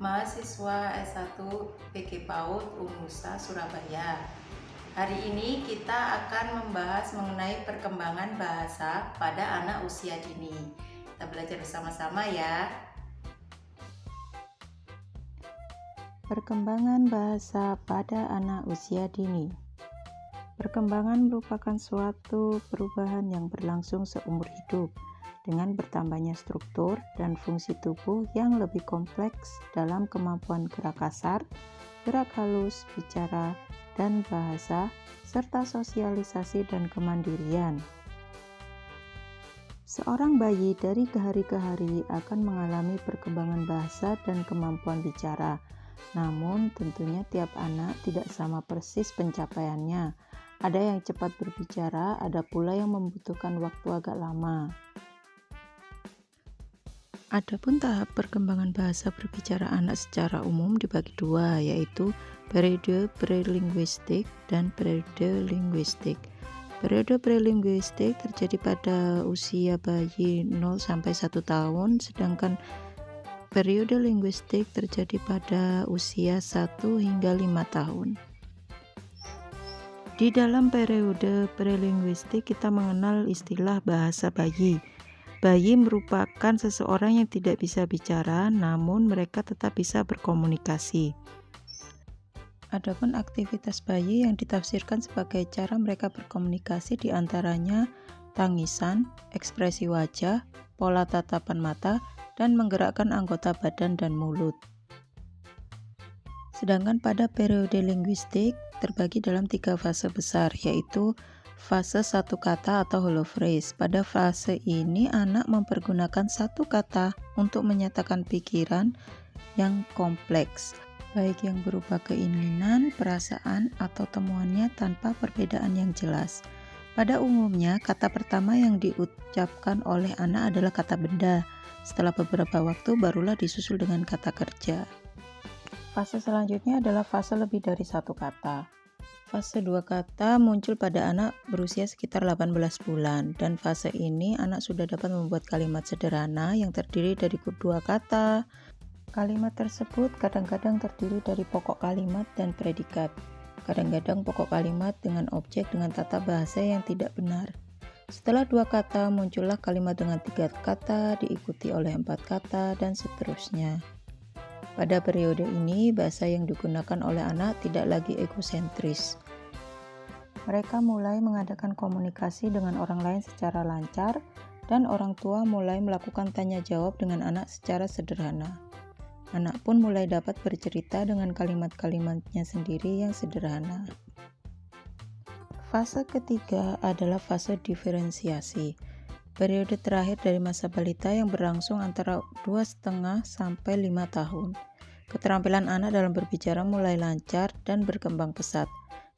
mahasiswa S1 PG PAUD Unusa Surabaya. Hari ini kita akan membahas mengenai perkembangan bahasa pada anak usia dini. Kita belajar bersama-sama ya. Perkembangan bahasa pada anak usia dini. Perkembangan merupakan suatu perubahan yang berlangsung seumur hidup dengan bertambahnya struktur dan fungsi tubuh yang lebih kompleks dalam kemampuan gerak kasar, gerak halus, bicara, dan bahasa, serta sosialisasi dan kemandirian. Seorang bayi dari hari ke hari akan mengalami perkembangan bahasa dan kemampuan bicara. Namun, tentunya tiap anak tidak sama persis pencapaiannya. Ada yang cepat berbicara, ada pula yang membutuhkan waktu agak lama. Adapun tahap perkembangan bahasa berbicara anak secara umum dibagi dua, yaitu periode prelinguistik dan periode linguistik. Periode prelinguistik terjadi pada usia bayi 0-1 tahun, sedangkan periode linguistik terjadi pada usia 1 hingga 5 tahun. Di dalam periode prelinguistik kita mengenal istilah bahasa bayi. Bayi merupakan seseorang yang tidak bisa bicara, namun mereka tetap bisa berkomunikasi. Adapun aktivitas bayi yang ditafsirkan sebagai cara mereka berkomunikasi diantaranya tangisan, ekspresi wajah, pola tatapan mata, dan menggerakkan anggota badan dan mulut. Sedangkan pada periode linguistik terbagi dalam 3 fase besar, yaitu fase satu kata atau hollow phrase. Pada fase ini anak mempergunakan satu kata untuk menyatakan pikiran yang kompleks, baik yang berupa keinginan, perasaan, atau temuannya tanpa perbedaan yang jelas. Pada umumnya, kata pertama yang diucapkan oleh anak adalah kata benda. Setelah beberapa waktu barulah disusul dengan kata kerja. Fase selanjutnya adalah fase lebih dari satu kata. Fase 2 kata muncul pada anak berusia sekitar 18 bulan, dan fase ini anak sudah dapat membuat kalimat sederhana yang terdiri dari 2 kata. Kalimat tersebut kadang-kadang terdiri dari pokok kalimat dan predikat. Kadang-kadang pokok kalimat dengan objek dengan tata bahasa yang tidak benar. Setelah 2 kata muncullah kalimat dengan 3 kata, diikuti oleh 4 kata, dan seterusnya. Pada periode ini, bahasa yang digunakan oleh anak tidak lagi egosentris. Mereka mulai mengadakan komunikasi dengan orang lain secara lancar, dan orang tua mulai melakukan tanya jawab dengan anak secara sederhana. Anak pun mulai dapat bercerita dengan kalimat-kalimatnya sendiri yang sederhana. Fase ketiga adalah fase diferensiasi. Periode terakhir dari masa balita yang berlangsung antara 2,5 sampai 5 tahun. Keterampilan anak dalam berbicara mulai lancar dan berkembang pesat.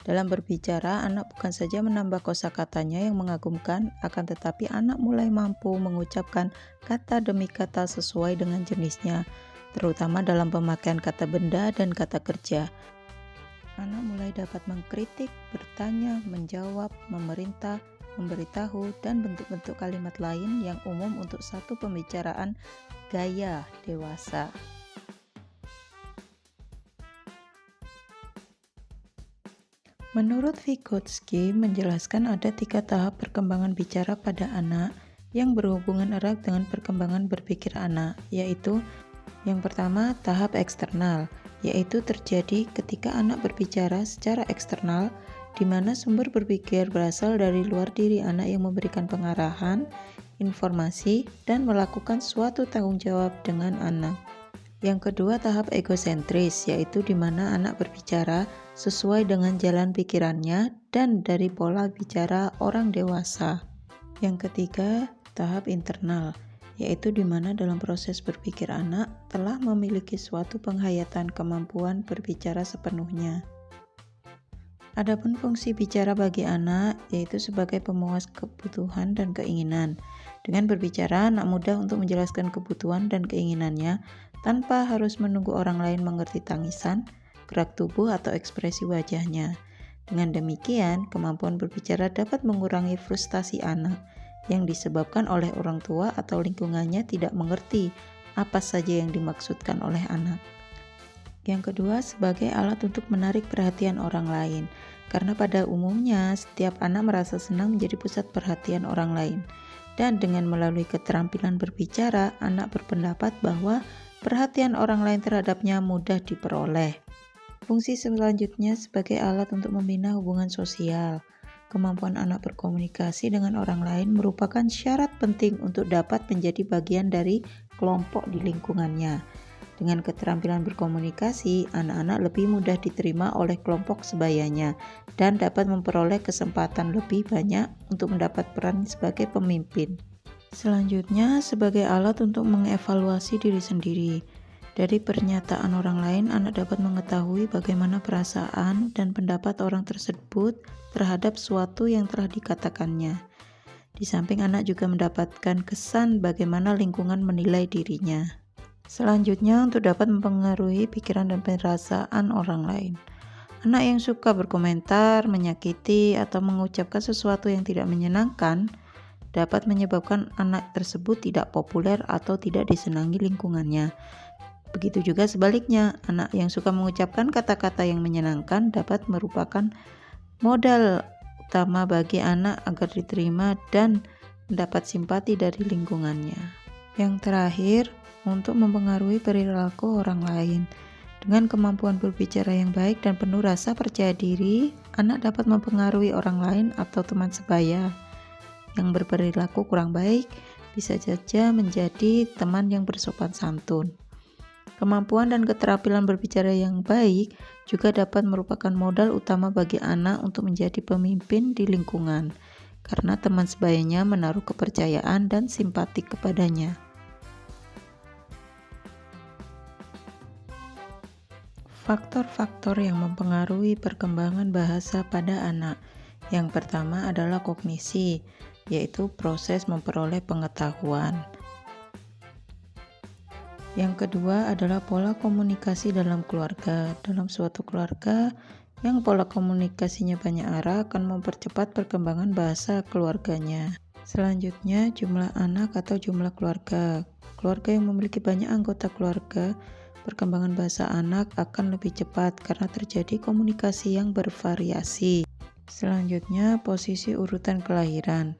Dalam berbicara, anak bukan saja menambah kosakatanya yang mengagumkan, akan tetapi anak mulai mampu mengucapkan kata demi kata sesuai dengan jenisnya, terutama dalam pemakaian kata benda dan kata kerja. Anak mulai dapat mengkritik, bertanya, menjawab, memerintah, memberitahu, dan bentuk-bentuk kalimat lain yang umum untuk satu pembicaraan gaya dewasa. Menurut Vygotsky menjelaskan ada 3 tahap perkembangan bicara pada anak yang berhubungan erat dengan perkembangan berpikir anak, yaitu yang pertama tahap eksternal, yaitu terjadi ketika anak berbicara secara eksternal, di mana sumber berpikir berasal dari luar diri anak yang memberikan pengarahan, informasi, dan melakukan suatu tanggung jawab dengan anak. Yang kedua, tahap egosentris, yaitu di mana anak berbicara sesuai dengan jalan pikirannya dan dari pola bicara orang dewasa. Yang ketiga, tahap internal, yaitu di mana dalam proses berpikir anak telah memiliki suatu penghayatan kemampuan berbicara sepenuhnya. Adapun fungsi bicara bagi anak yaitu sebagai pemuas kebutuhan dan keinginan. Dengan berbicara, anak mudah untuk menjelaskan kebutuhan dan keinginannya tanpa harus menunggu orang lain mengerti tangisan, gerak tubuh, atau ekspresi wajahnya. Dengan demikian, kemampuan berbicara dapat mengurangi frustasi anak yang disebabkan oleh orang tua atau lingkungannya tidak mengerti apa saja yang dimaksudkan oleh anak. Yang kedua, sebagai alat untuk menarik perhatian orang lain. Karena pada umumnya, setiap anak merasa senang menjadi pusat perhatian orang lain. Dan dengan melalui keterampilan berbicara, anak berpendapat bahwa perhatian orang lain terhadapnya mudah diperoleh. Fungsi selanjutnya sebagai alat untuk membina hubungan sosial. Kemampuan anak berkomunikasi dengan orang lain merupakan syarat penting untuk dapat menjadi bagian dari kelompok di lingkungannya. Dengan keterampilan berkomunikasi, anak-anak lebih mudah diterima oleh kelompok sebayanya dan dapat memperoleh kesempatan lebih banyak untuk mendapat peran sebagai pemimpin. Selanjutnya, sebagai alat untuk mengevaluasi diri sendiri. Dari pernyataan orang lain, anak dapat mengetahui bagaimana perasaan dan pendapat orang tersebut terhadap sesuatu yang telah dikatakannya. Di samping anak juga mendapatkan kesan bagaimana lingkungan menilai dirinya. Selanjutnya, untuk dapat mempengaruhi pikiran dan perasaan orang lain. Anak yang suka berkomentar, menyakiti, atau mengucapkan sesuatu yang tidak menyenangkan dapat menyebabkan anak tersebut tidak populer atau tidak disenangi lingkungannya. Begitu juga sebaliknya, anak yang suka mengucapkan kata-kata yang menyenangkan dapat merupakan modal utama bagi anak agar diterima dan mendapat simpati dari lingkungannya. Yang terakhir, untuk mempengaruhi perilaku orang lain. Dengan kemampuan berbicara yang baik dan penuh rasa percaya diri, anak dapat mempengaruhi orang lain atau teman sebaya. Yang berperilaku kurang baik bisa saja menjadi teman yang bersopan santun. Kemampuan dan keterampilan berbicara yang baik juga dapat merupakan modal utama bagi anak untuk menjadi pemimpin di lingkungan, karena teman sebayanya menaruh kepercayaan dan simpati kepadanya. Faktor-faktor yang mempengaruhi perkembangan bahasa pada anak. Yang pertama adalah kognisi, yaitu proses memperoleh pengetahuan. Yang kedua adalah pola komunikasi dalam keluarga. Dalam suatu keluarga yang pola komunikasinya banyak arah akan mempercepat perkembangan bahasa keluarganya. Selanjutnya, jumlah anak atau jumlah keluarga. Keluarga yang memiliki banyak anggota keluarga, perkembangan bahasa anak akan lebih cepat karena terjadi komunikasi yang bervariasi. Selanjutnya, posisi urutan kelahiran.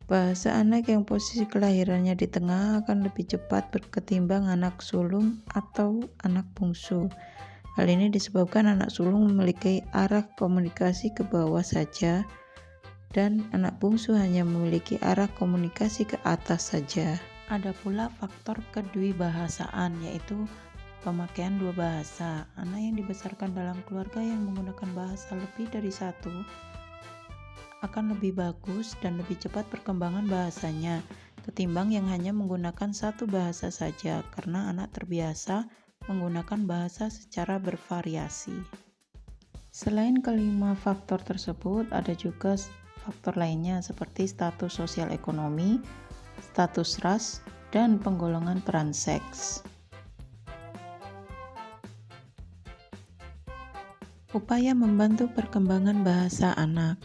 Bahasa anak yang posisi kelahirannya di tengah akan lebih cepat ketimbang anak sulung atau anak bungsu. Hal ini disebabkan anak sulung memiliki arah komunikasi ke bawah saja dan anak bungsu hanya memiliki arah komunikasi ke atas saja. Ada pula faktor kedwibahasaan, yaitu pemakaian dua bahasa. Anak yang dibesarkan dalam keluarga yang menggunakan bahasa lebih dari satu akan lebih bagus dan lebih cepat perkembangan bahasanya ketimbang yang hanya menggunakan satu bahasa saja, karena anak terbiasa menggunakan bahasa secara bervariasi. Selain kelima faktor tersebut, ada juga faktor lainnya seperti status sosial ekonomi, status ras, dan penggolongan peran seks. Upaya membantu perkembangan bahasa anak.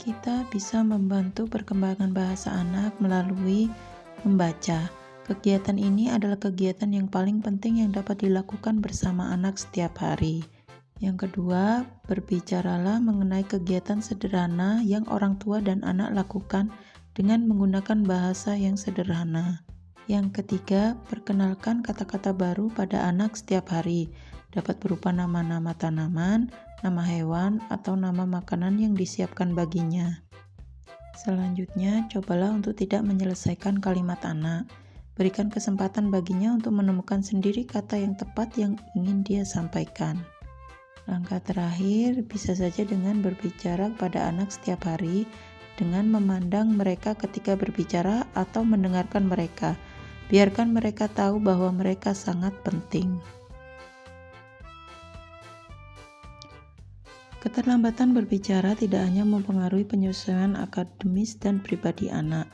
Kita bisa membantu perkembangan bahasa anak melalui membaca. Kegiatan ini adalah kegiatan yang paling penting yang dapat dilakukan bersama anak setiap hari. Yang kedua, berbicaralah mengenai kegiatan sederhana yang orang tua dan anak lakukan dengan menggunakan bahasa yang sederhana. Yang ketiga, perkenalkan kata-kata baru pada anak setiap hari. Dapat berupa nama-nama tanaman, nama hewan, atau nama makanan yang disiapkan baginya. Selanjutnya, cobalah untuk tidak menyelesaikan kalimat anak. Berikan kesempatan baginya untuk menemukan sendiri kata yang tepat yang ingin dia sampaikan. Langkah terakhir bisa saja dengan berbicara kepada anak setiap hari dengan memandang mereka ketika berbicara atau mendengarkan mereka. Biarkan mereka tahu bahwa mereka sangat penting. Keterlambatan berbicara tidak hanya mempengaruhi penyelesaian akademis dan pribadi anak.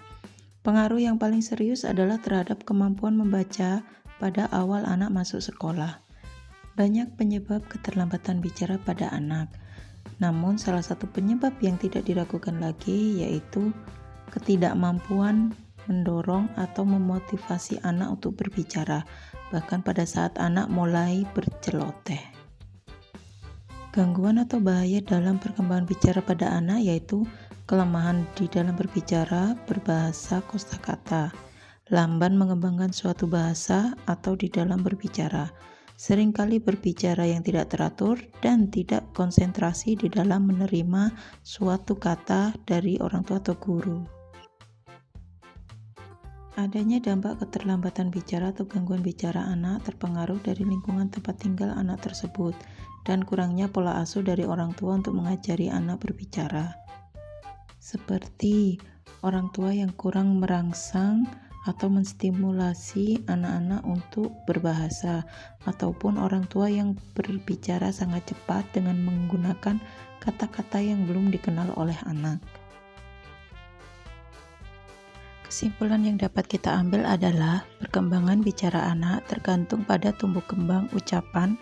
Pengaruh yang paling serius adalah terhadap kemampuan membaca pada awal anak masuk sekolah. Banyak penyebab keterlambatan bicara pada anak, namun salah satu penyebab yang tidak diragukan lagi yaitu ketidakmampuan mendorong atau memotivasi anak untuk berbicara. bahkan pada saat anak mulai berceloteh. Gangguan atau bahaya dalam perkembangan bicara pada anak yaitu kelemahan di dalam berbicara, berbahasa kosakata, lamban mengembangkan suatu bahasa atau di dalam berbicara, seringkali berbicara yang tidak teratur dan tidak konsentrasi di dalam menerima suatu kata dari orang tua atau guru. Adanya dampak keterlambatan bicara atau gangguan bicara anak terpengaruh dari lingkungan tempat tinggal anak tersebut dan kurangnya pola asuh dari orang tua untuk mengajari anak berbicara. Seperti orang tua yang kurang merangsang atau menstimulasi anak-anak untuk berbahasa, ataupun orang tua yang berbicara sangat cepat dengan menggunakan kata-kata yang belum dikenal oleh anak. Kesimpulan yang dapat kita ambil adalah perkembangan bicara anak tergantung pada tumbuh kembang ucapan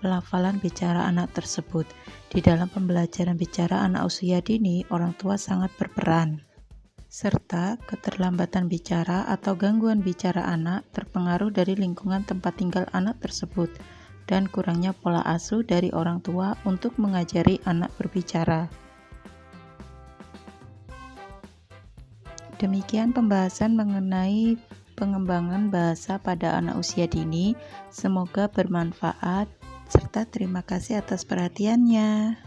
pelafalan bicara anak tersebut. Di dalam pembelajaran bicara anak usia dini, orang tua sangat berperan. Serta keterlambatan bicara atau gangguan bicara anak terpengaruh dari lingkungan tempat tinggal anak tersebut dan kurangnya pola asuh dari orang tua untuk mengajari anak berbicara. Demikian pembahasan mengenai pengembangan bahasa pada anak usia dini. Semoga bermanfaat serta terima kasih atas perhatiannya.